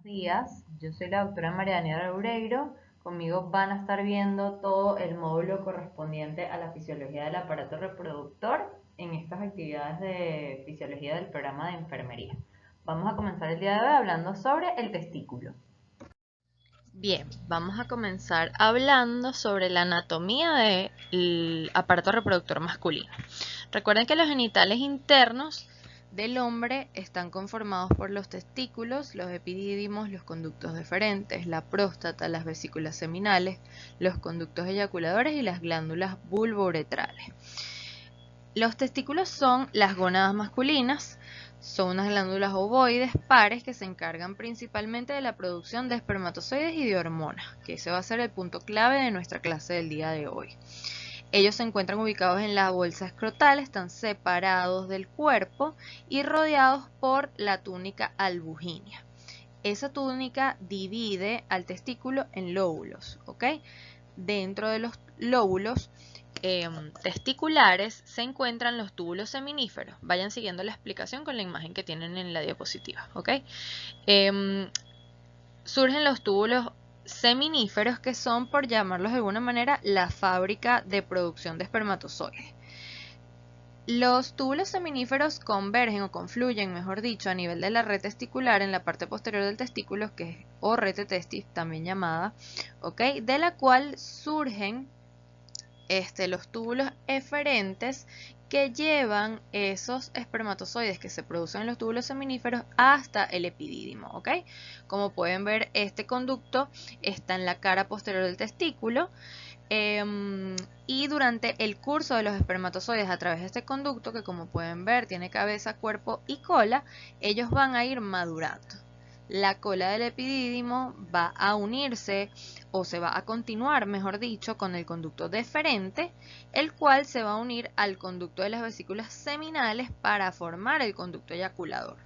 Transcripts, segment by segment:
días, yo soy la doctora María Daniela Loureiro. Conmigo van a estar viendo todo el módulo correspondiente a la fisiología del aparato reproductor en estas actividades de fisiología del programa de enfermería. Vamos a comenzar el día de hoy hablando sobre el testículo. Bien, vamos a comenzar hablando sobre la anatomía del aparato reproductor masculino. Recuerden que los genitales internos del hombre están conformados por los testículos, los epidídimos, los conductos deferentes, la próstata, las vesículas seminales, los conductos eyaculadores y las glándulas vulvouretrales. Los testículos son las gónadas masculinas, son unas glándulas ovoides pares que se encargan principalmente de la producción de espermatozoides y de hormonas, que ese va a ser el punto clave de nuestra clase del día de hoy. Ellos se encuentran ubicados en la bolsa escrotal, están separados del cuerpo y rodeados por la túnica albuginea. Esa túnica divide al testículo en lóbulos, ¿ok? Dentro de los lóbulos testiculares se encuentran los túbulos seminíferos. Vayan siguiendo la explicación con la imagen que tienen en la diapositiva, ¿ok? Surgen los túbulos seminíferos, que son, por llamarlos de alguna manera, la fábrica de producción de espermatozoides. Los túbulos seminíferos convergen o confluyen, mejor dicho, a nivel de la red testicular en la parte posterior del testículo, que es o rete testis, también llamada, ¿ok? De la cual surgen los túbulos eferentes que llevan esos espermatozoides que se producen en los túbulos seminíferos hasta el epidídimo, ¿ok? Como pueden ver, este conducto está en la cara posterior del testículo y durante el curso de los espermatozoides a través de este conducto, que como pueden ver tiene cabeza, cuerpo y cola, ellos van a ir madurando. La cola del epidídimo va a unirse o se va a continuar, mejor dicho, con el conducto deferente, el cual se va a unir al conducto de las vesículas seminales para formar el conducto eyaculador.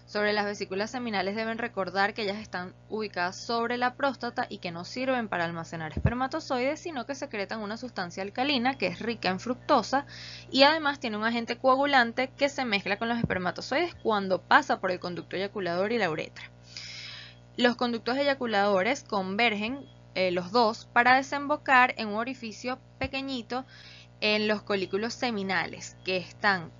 Sobre las vesículas seminales deben recordar que ellas están ubicadas sobre la próstata y que no sirven para almacenar espermatozoides, sino que secretan una sustancia alcalina que es rica en fructosa y además tiene un agente coagulante que se mezcla con los espermatozoides cuando pasa por el conducto eyaculador y la uretra. Los conductos eyaculadores convergen los dos para desembocar en un orificio pequeñito en los colículos seminales, que están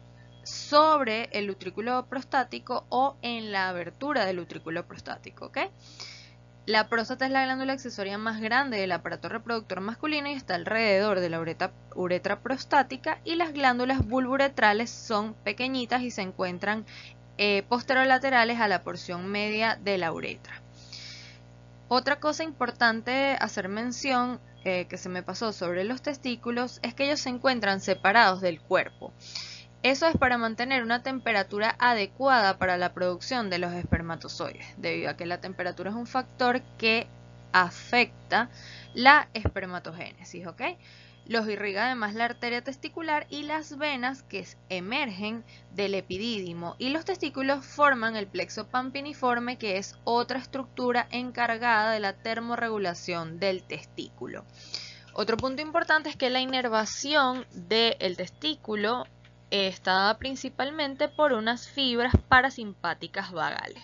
sobre el utrículo prostático o en la abertura del utrículo prostático, ¿ok? La próstata es la glándula accesoria más grande del aparato reproductor masculino y está alrededor de la uretra prostática, y las glándulas vulvouretrales son pequeñitas y se encuentran posterolaterales a la porción media de la uretra. Otra cosa importante hacer mención que se me pasó sobre los testículos es que ellos se encuentran separados del cuerpo. Eso es para mantener una temperatura adecuada para la producción de los espermatozoides, debido a que la temperatura es un factor que afecta la espermatogénesis, ¿ok? Los irriga además la arteria testicular y las venas que emergen del epidídimo, y los testículos forman el plexo pampiniforme, que es otra estructura encargada de la termorregulación del testículo. Otro punto importante es que la inervación del testículo está dada principalmente por unas fibras parasimpáticas vagales.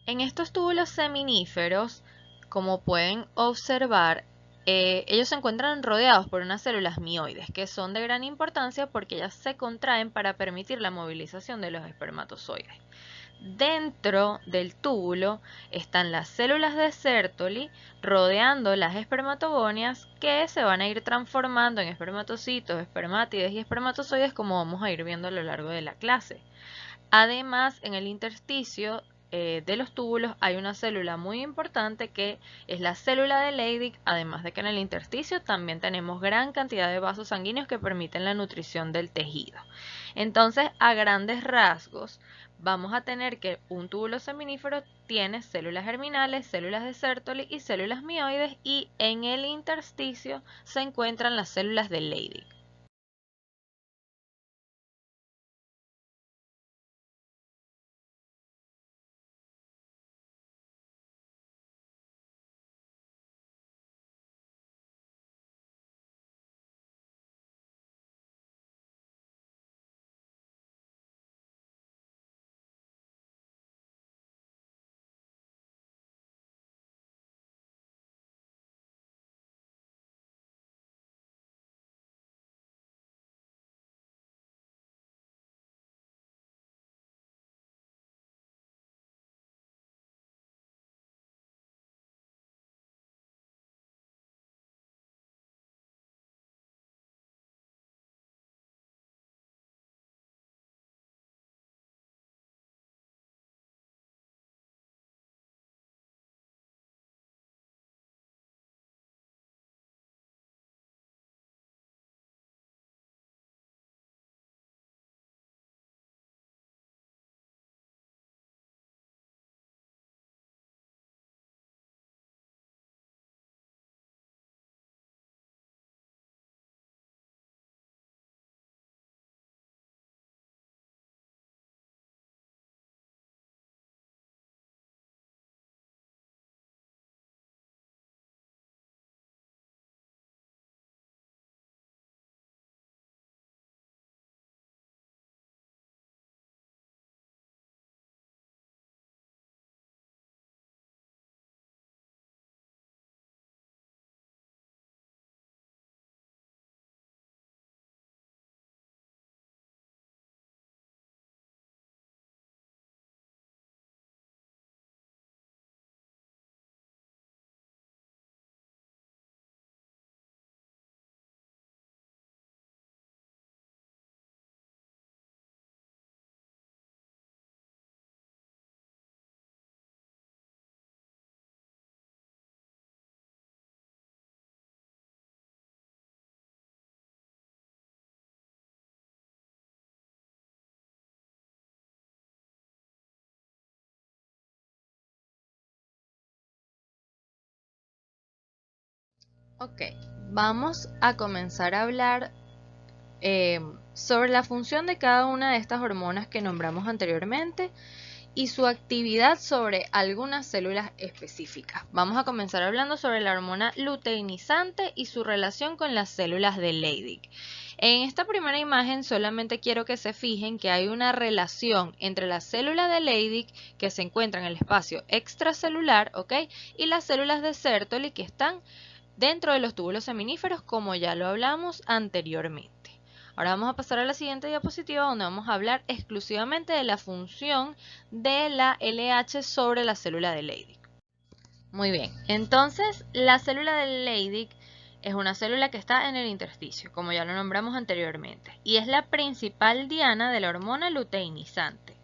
En estos túbulos seminíferos, como pueden observar, ellos se encuentran rodeados por unas células mioides, que son de gran importancia porque ellas se contraen para permitir la movilización de los espermatozoides. Dentro del túbulo están las células de Sertoli rodeando las espermatogonias, que se van a ir transformando en espermatocitos, espermátides y espermatozoides, como vamos a ir viendo a lo largo de la clase. Además, en el intersticio de los túbulos hay una célula muy importante que es la célula de Leydig, además de que en el intersticio también tenemos gran cantidad de vasos sanguíneos que permiten la nutrición del tejido. Entonces, a grandes rasgos, vamos a tener que un túbulo seminífero tiene células germinales, células de Sertoli y células mioides, y en el intersticio se encuentran las células de Leydig. Ok, vamos a comenzar a hablar sobre la función de cada una de estas hormonas que nombramos anteriormente y su actividad sobre algunas células específicas. Vamos a comenzar hablando sobre la hormona luteinizante y su relación con las células de Leydig. En esta primera imagen solamente quiero que se fijen que hay una relación entre la célula de Leydig, que se encuentra en el espacio extracelular, ¿ok?, y las células de Sertoli, que están dentro de los túbulos seminíferos, como ya lo hablamos anteriormente. Ahora vamos a pasar a la siguiente diapositiva, donde vamos a hablar exclusivamente de la función de la LH sobre la célula de Leydig. Muy bien, entonces la célula de Leydig es una célula que está en el intersticio, como ya lo nombramos anteriormente, y es la principal diana de la hormona luteinizante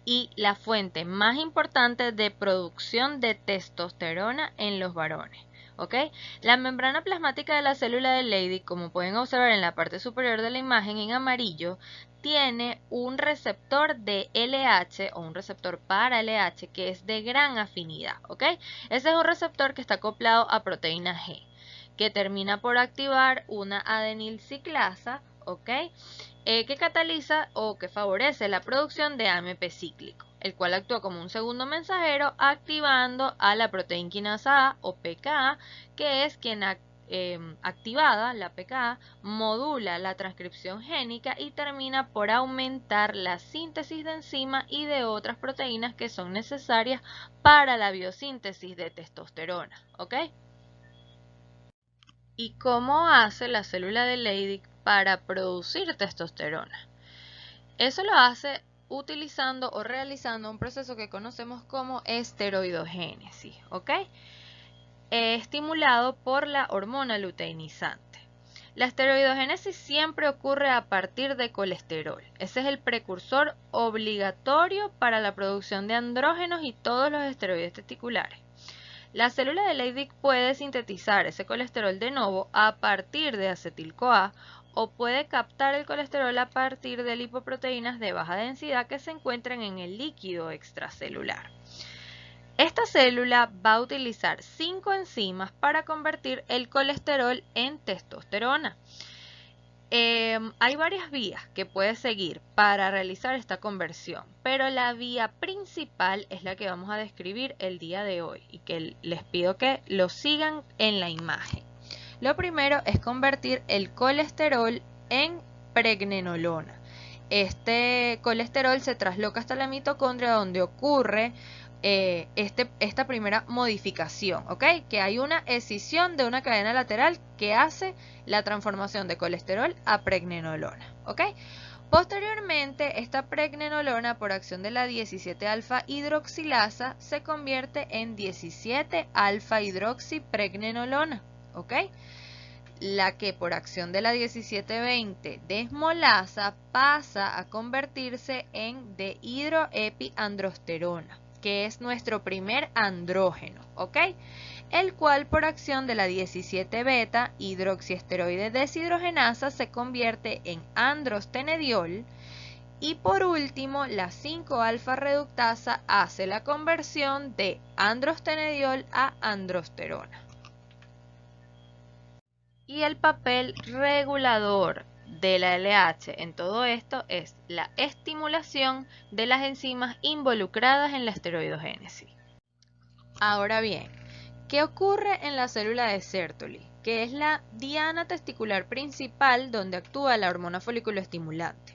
y la fuente más importante de producción de testosterona en los varones. ¿Ok? La membrana plasmática de la célula de Leydig, como pueden observar en la parte superior de la imagen en amarillo, tiene un receptor de LH o un receptor para LH que es de gran afinidad. ¿Ok? Ese es un receptor que está acoplado a proteína G, que termina por activar una adenilciclasa, ¿ok?, que cataliza o que favorece la producción de AMP cíclico, el cual actúa como un segundo mensajero activando a la proteína quinasa A o PKA, que es quien activada, la PKA, modula la transcripción génica y termina por aumentar la síntesis de enzimas y de otras proteínas que son necesarias para la biosíntesis de testosterona. ¿Ok? ¿Y cómo hace la célula de Leydig para producir testosterona? Eso lo hace utilizando o realizando un proceso que conocemos como esteroidogénesis, ¿ok? Estimulado por la hormona luteinizante. La esteroidogénesis siempre ocurre a partir de colesterol. Ese es el precursor obligatorio para la producción de andrógenos y todos los esteroides testiculares. La célula de Leydig puede sintetizar ese colesterol de nuevo a partir de acetil-CoA o puede captar el colesterol a partir de lipoproteínas de baja densidad que se encuentran en el líquido extracelular. Esta célula va a utilizar 5 enzimas para convertir el colesterol en testosterona. Hay varias vías que puedes seguir para realizar esta conversión, pero la vía principal es la que vamos a describir el día de hoy y que les pido que lo sigan en la imagen. Lo primero es convertir el colesterol en pregnenolona. Este colesterol se trasloca hasta la mitocondria donde ocurre esta primera modificación, ¿ok? Que hay una escisión de una cadena lateral que hace la transformación de colesterol a pregnenolona, ¿ok? Posteriormente, esta pregnenolona, por acción de la 17-alfa hidroxilasa, se convierte en 17-alfa hidroxipregnenolona, ¿ok? La que por acción de la 17-20 desmolasa pasa a convertirse en dehidroepiandrosterona, que es nuestro primer andrógeno, ¿ok? El cual por acción de la 17-beta hidroxiesteroide deshidrogenasa se convierte en androstenediol. Y por último, la 5-alfa reductasa hace la conversión de androstenediol a androsterona. Y el papel regulador de la LH en todo esto es la estimulación de las enzimas involucradas en la esteroidogénesis. Ahora bien, ¿qué ocurre en la célula de Sertoli? Que es la diana testicular principal donde actúa la hormona foliculoestimulante.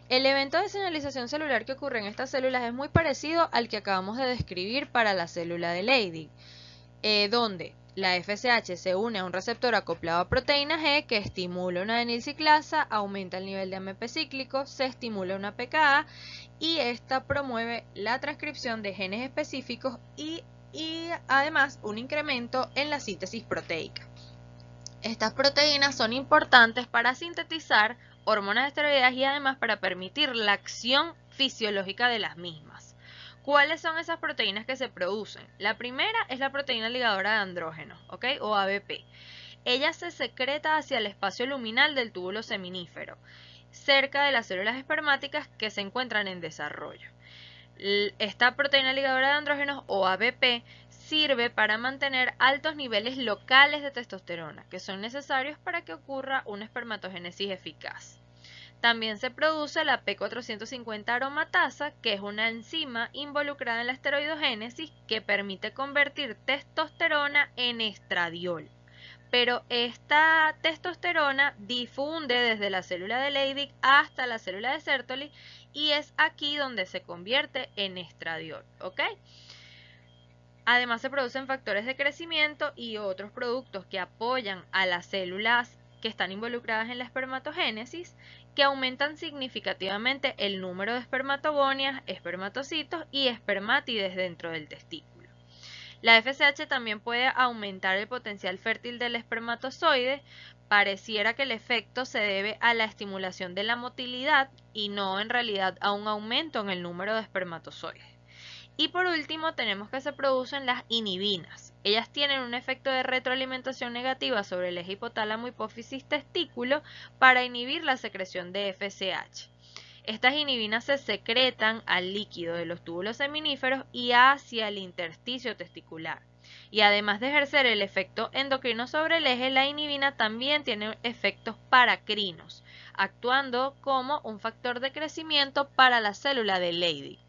El evento de señalización celular que ocurre en estas células es muy parecido al que acabamos de describir para la célula de Leydig, donde la FSH se une a un receptor acoplado a proteína G que estimula una adenilciclasa, aumenta el nivel de AMP cíclico, se estimula una pKa y esta promueve la transcripción de genes específicos y además un incremento en la síntesis proteica. Estas proteínas son importantes para sintetizar hormonas esteroideas y además para permitir la acción fisiológica de las mismas. ¿Cuáles son esas proteínas que se producen? La primera es la proteína ligadora de andrógenos, ¿ok? O ABP. Ella se secreta hacia el espacio luminal del túbulo seminífero, cerca de las células espermáticas que se encuentran en desarrollo. Esta proteína ligadora de andrógenos o ABP sirve para mantener altos niveles locales de testosterona, que son necesarios para que ocurra una espermatogénesis eficaz. También se produce la P450 aromatasa, que es una enzima involucrada en la esteroidogénesis que permite convertir testosterona en estradiol. Pero esta testosterona difunde desde la célula de Leydig hasta la célula de Sertoli y es aquí donde se convierte en estradiol, ¿ok? Además se producen factores de crecimiento y otros productos que apoyan a las células que están involucradas en la espermatogénesis, que aumentan significativamente el número de espermatogonias, espermatocitos y espermátides dentro del testículo. La FSH también puede aumentar el potencial fértil del espermatozoide. Pareciera que el efecto se debe a la estimulación de la motilidad y no en realidad a un aumento en el número de espermatozoides. Y por último tenemos que se producen las inhibinas. Ellas tienen un efecto de retroalimentación negativa sobre el eje hipotálamo hipófisis testículo para inhibir la secreción de FSH. Estas inhibinas se secretan al líquido de los túbulos seminíferos y hacia el intersticio testicular. Y además de ejercer el efecto endocrino sobre el eje, la inhibina también tiene efectos paracrinos, actuando como un factor de crecimiento para la célula de Leydig.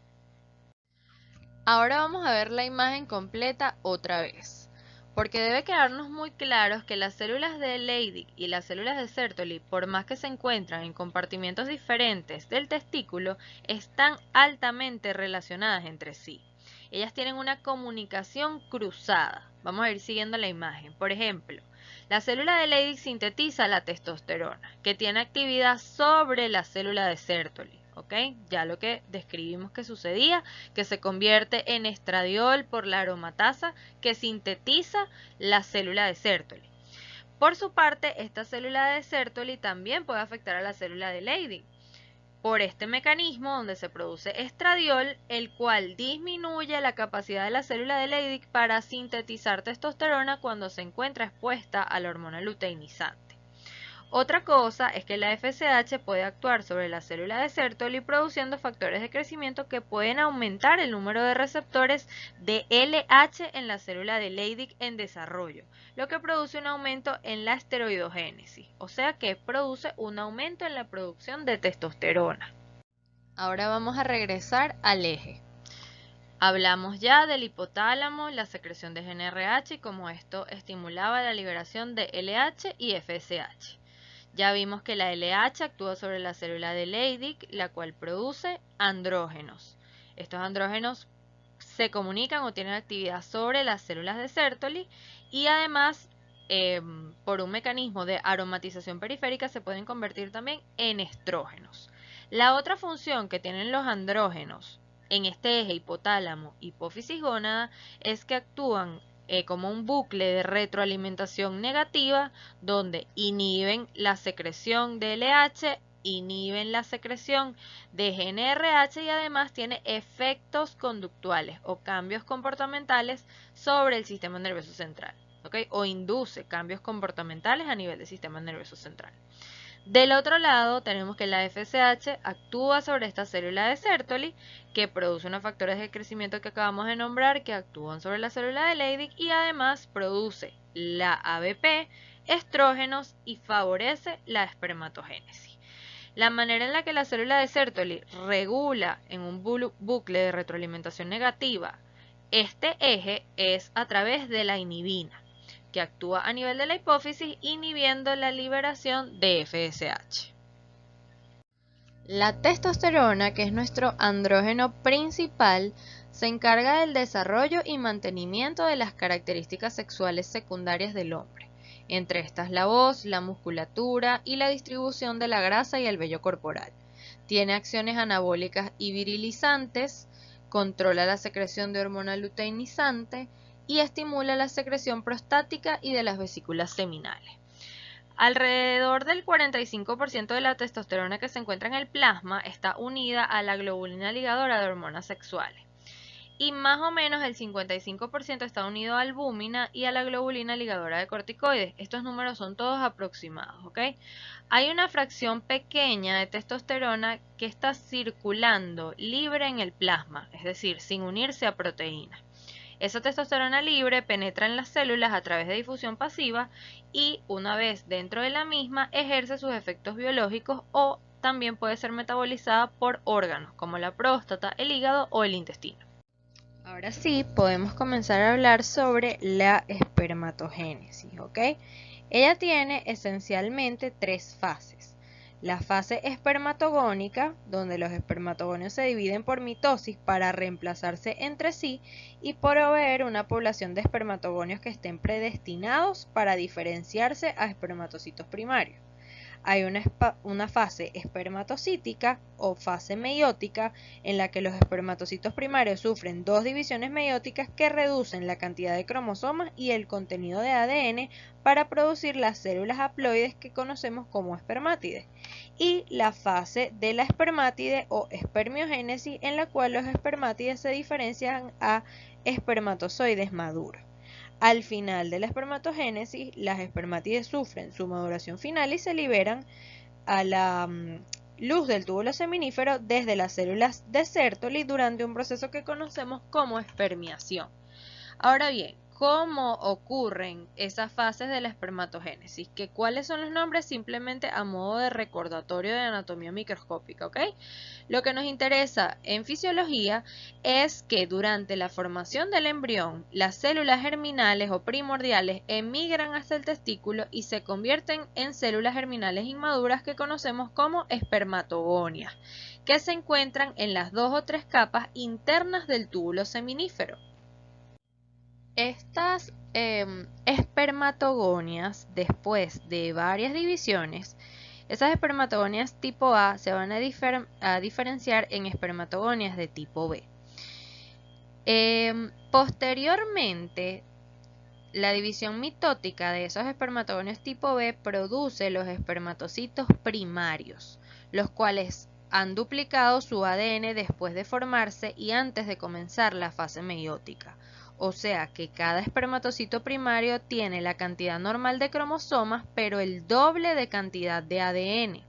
Ahora vamos a ver la imagen completa otra vez, porque debe quedarnos muy claros que las células de Leydig y las células de Sertoli, por más que se encuentran en compartimientos diferentes del testículo, están altamente relacionadas entre sí. Ellas tienen una comunicación cruzada. Vamos a ir siguiendo la imagen. Por ejemplo, la célula de Leydig sintetiza la testosterona, que tiene actividad sobre la célula de Sertoli. ¿Ok? Ya lo que describimos que sucedía, que se convierte en estradiol por la aromatasa que sintetiza la célula de Sertoli. Por su parte, esta célula de Sertoli también puede afectar a la célula de Leydig por este mecanismo donde se produce estradiol, el cual disminuye la capacidad de la célula de Leydig para sintetizar testosterona cuando se encuentra expuesta a la hormona luteinizante. Otra cosa es que la FSH puede actuar sobre la célula de Sertoli produciendo factores de crecimiento que pueden aumentar el número de receptores de LH en la célula de Leydig en desarrollo, lo que produce un aumento en la esteroidogénesis, o sea que produce un aumento en la producción de testosterona. Ahora vamos a regresar al eje. Hablamos ya del hipotálamo, la secreción de GnRH y cómo esto estimulaba la liberación de LH y FSH. Ya vimos que la LH actúa sobre la célula de Leydig, la cual produce andrógenos. Estos andrógenos se comunican o tienen actividad sobre las células de Sertoli y además por un mecanismo de aromatización periférica se pueden convertir también en estrógenos. La otra función que tienen los andrógenos en este eje hipotálamo, hipófisis gónada es que actúan como un bucle de retroalimentación negativa donde inhiben la secreción de LH, inhiben la secreción de GnRH y además tiene efectos conductuales o cambios comportamentales sobre el sistema nervioso central, ¿okay? O induce cambios comportamentales a nivel del sistema nervioso central. Del otro lado tenemos que la FSH actúa sobre esta célula de Sertoli que produce unos factores de crecimiento que acabamos de nombrar que actúan sobre la célula de Leydig y además produce la ABP, estrógenos y favorece la espermatogénesis. La manera en la que la célula de Sertoli regula en un bucle de retroalimentación negativa este eje es a través de la inhibina, que actúa a nivel de la hipófisis inhibiendo la liberación de FSH. La testosterona, que es nuestro andrógeno principal, se encarga del desarrollo y mantenimiento de las características sexuales secundarias del hombre, entre estas la voz, la musculatura y la distribución de la grasa y el vello corporal. Tiene acciones anabólicas y virilizantes, controla la secreción de hormona luteinizante y estimula la secreción prostática y de las vesículas seminales. Alrededor del 45% de la testosterona que se encuentra en el plasma está unida a la globulina ligadora de hormonas sexuales. Y más o menos el 55% está unido a albúmina y a la globulina ligadora de corticoides. Estos números son todos aproximados, ¿ok? Hay una fracción pequeña de testosterona que está circulando libre en el plasma, es decir, sin unirse a proteínas. Esa testosterona libre penetra en las células a través de difusión pasiva y una vez dentro de la misma ejerce sus efectos biológicos o también puede ser metabolizada por órganos como la próstata, el hígado o el intestino. Ahora sí, podemos comenzar a hablar sobre la espermatogénesis, ¿ok? Ella tiene esencialmente tres fases. La fase espermatogónica, donde los espermatogonios se dividen por mitosis para reemplazarse entre sí y proveer una población de espermatogonios que estén predestinados para diferenciarse a espermatocitos primarios. Hay una fase espermatocítica o fase meiótica en la que los espermatocitos primarios sufren dos divisiones meióticas que reducen la cantidad de cromosomas y el contenido de ADN para producir las células haploides que conocemos como espermátides, y la fase de la espermátide o espermiogénesis en la cual los espermátides se diferencian a espermatozoides maduros. Al final de la espermatogénesis, las espermátides sufren su maduración final y se liberan a la luz del túbulo seminífero desde las células de Sertoli durante un proceso que conocemos como espermiación. Ahora bien, ¿cómo ocurren esas fases de la espermatogénesis? ¿Cuáles son los nombres? Simplemente a modo de recordatorio de anatomía microscópica, ¿ok? Lo que nos interesa en fisiología es que durante la formación del embrión, las células germinales o primordiales emigran hasta el testículo y se convierten en células germinales inmaduras que conocemos como espermatogonias, que se encuentran en las 2 o 3 capas internas del túbulo seminífero. Estas espermatogonias, después de varias divisiones, esas espermatogonias tipo A se van a diferenciar en espermatogonias de tipo B. Posteriormente, la división mitótica de esos espermatogonios tipo B produce los espermatocitos primarios, los cuales han duplicado su ADN después de formarse y antes de comenzar la fase meiótica. O sea que cada espermatocito primario tiene la cantidad normal de cromosomas, pero el doble de cantidad de ADN.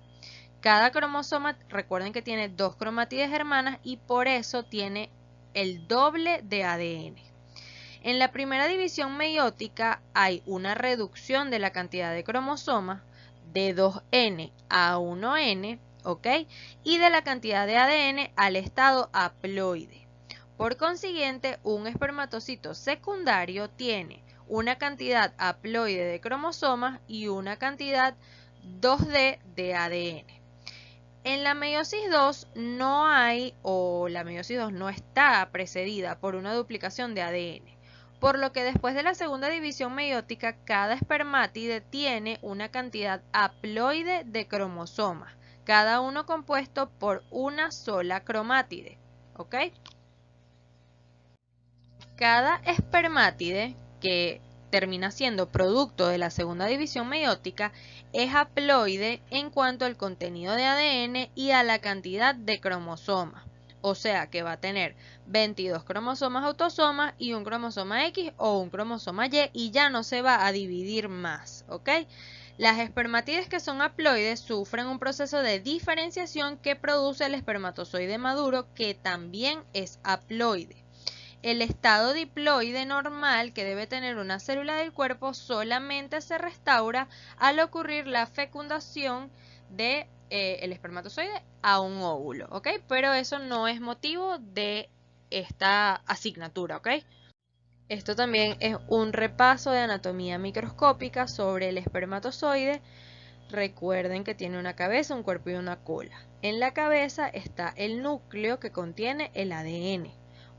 Cada cromosoma, recuerden que tiene 2 cromátides hermanas y por eso tiene el doble de ADN. En la primera división meiótica hay una reducción de la cantidad de cromosomas de 2N a 1N, ¿ok? Y de la cantidad de ADN al estado haploide. Por consiguiente, un espermatocito secundario tiene una cantidad haploide de cromosomas y una cantidad 2D de ADN. En la meiosis 2 no hay, o la meiosis 2 no está precedida por una duplicación de ADN, por lo que después de la segunda división meiótica, cada espermátide tiene una cantidad haploide de cromosomas, cada uno compuesto por una sola cromátide, ¿ok? Cada espermátide, que termina siendo producto de la segunda división meiótica, es haploide en cuanto al contenido de ADN y a la cantidad de cromosomas. O sea que va a tener 22 cromosomas autosomas y un cromosoma X o un cromosoma Y ya no se va a dividir más, ¿ok? Las espermátides que son haploides sufren un proceso de diferenciación que produce el espermatozoide maduro, que también es haploide. El estado diploide normal que debe tener una célula del cuerpo solamente se restaura al ocurrir la fecundación de el espermatozoide a un óvulo, ¿ok? Pero eso no es motivo de esta asignatura, ¿ok? Esto también es un repaso de anatomía microscópica sobre el espermatozoide. Recuerden que tiene una cabeza, un cuerpo y una cola. En la cabeza está el núcleo que contiene el ADN.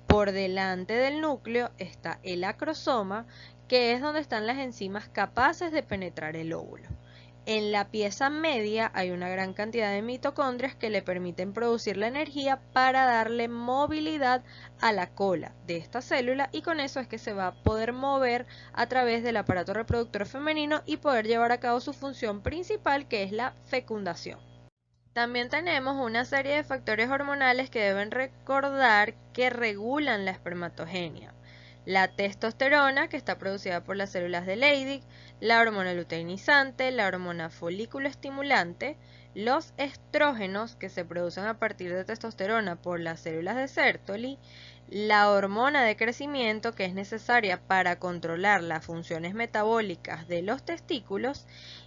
Por delante del núcleo está el acrosoma, que es donde están las enzimas capaces de penetrar el óvulo. En la pieza media hay una gran cantidad de mitocondrias que le permiten producir la energía para darle movilidad a la cola de esta célula, y con eso es que se va a poder mover a través del aparato reproductor femenino y poder llevar a cabo su función principal, que es la fecundación. También tenemos una serie de factores hormonales que deben recordar que regulan la espermatogenia. La testosterona, que está producida por las células de Leydig, la hormona luteinizante, la hormona folículo estimulante, los estrógenos, que se producen a partir de testosterona por las células de Sertoli, la hormona de crecimiento, que es necesaria para controlar las funciones metabólicas de los testículos,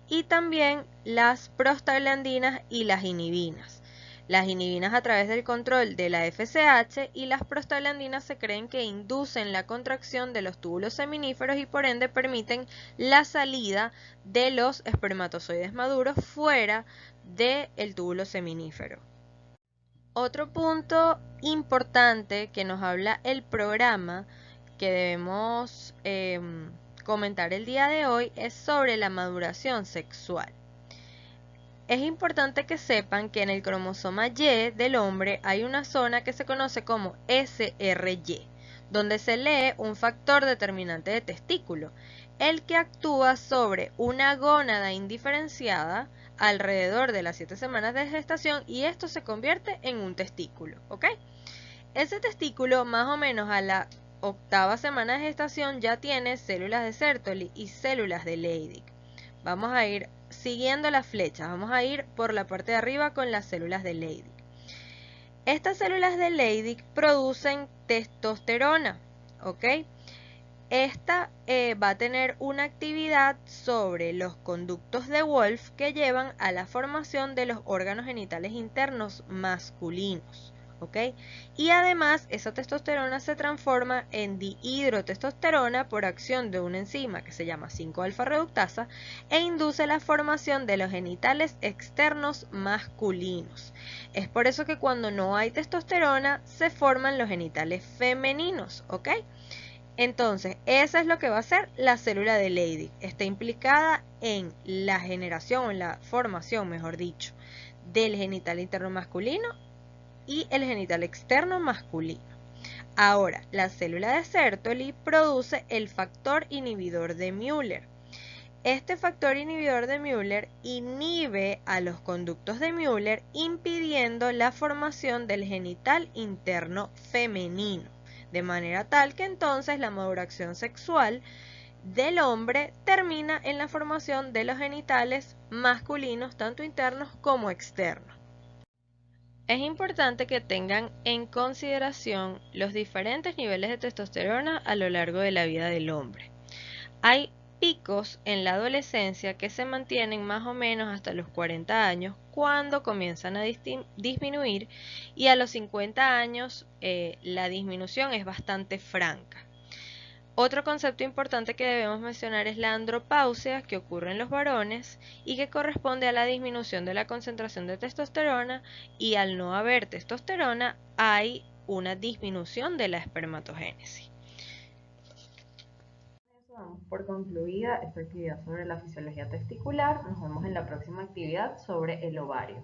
y también las prostaglandinas y las inhibinas. Las inhibinas a través del control de la FSH y las prostaglandinas se creen que inducen la contracción de los túbulos seminíferos y por ende permiten la salida de los espermatozoides maduros fuera del túbulo seminífero. Otro punto importante que nos habla el programa que debemos comentar el día de hoy es sobre la maduración sexual. Es importante que sepan que en el cromosoma Y del hombre hay una zona que se conoce como SRY, donde se lee un factor determinante de testículo, el que actúa sobre una gónada indiferenciada alrededor de las 7 semanas de gestación, y esto se convierte en un testículo, ¿ok? Ese testículo, más o menos a la 8ª semana de gestación, ya tiene células de Sertoli y células de Leydig. Vamos a ir siguiendo las flechas, vamos a ir por la parte de arriba con las células de Leydig. Estas células de Leydig producen testosterona, ¿ok? Esta va a tener una actividad sobre los conductos de Wolff que llevan a la formación de los órganos genitales internos masculinos, ¿ok? Y además esa testosterona se transforma en dihidrotestosterona por acción de una enzima que se llama 5-alfa reductasa e induce la formación de los genitales externos masculinos. Es por eso que cuando no hay testosterona se forman los genitales femeninos, ¿ok? Entonces, eso es lo que va a hacer la célula de Leydig. Está implicada en la generación, o en la formación, mejor dicho, del genital interno masculino y el genital externo masculino. Ahora, la célula de Sertoli produce el factor inhibidor de Müller. Este factor inhibidor de Müller inhibe a los conductos de Müller, impidiendo la formación del genital interno femenino. de manera tal que entonces la maduración sexual del hombre termina en la formación de los genitales masculinos, tanto internos como externos. Es importante que tengan en consideración los diferentes niveles de testosterona a lo largo de la vida del hombre. Hay picos en la adolescencia que se mantienen más o menos hasta los 40 años, cuando comienzan a disminuir, y a los 50 años la disminución es bastante franca. Otro concepto importante que debemos mencionar es la andropausia, que ocurre en los varones y que corresponde a la disminución de la concentración de testosterona, y al no haber testosterona hay una disminución de la espermatogénesis. Damos por concluida esta actividad sobre la fisiología testicular. Nos vemos en la próxima actividad sobre el ovario.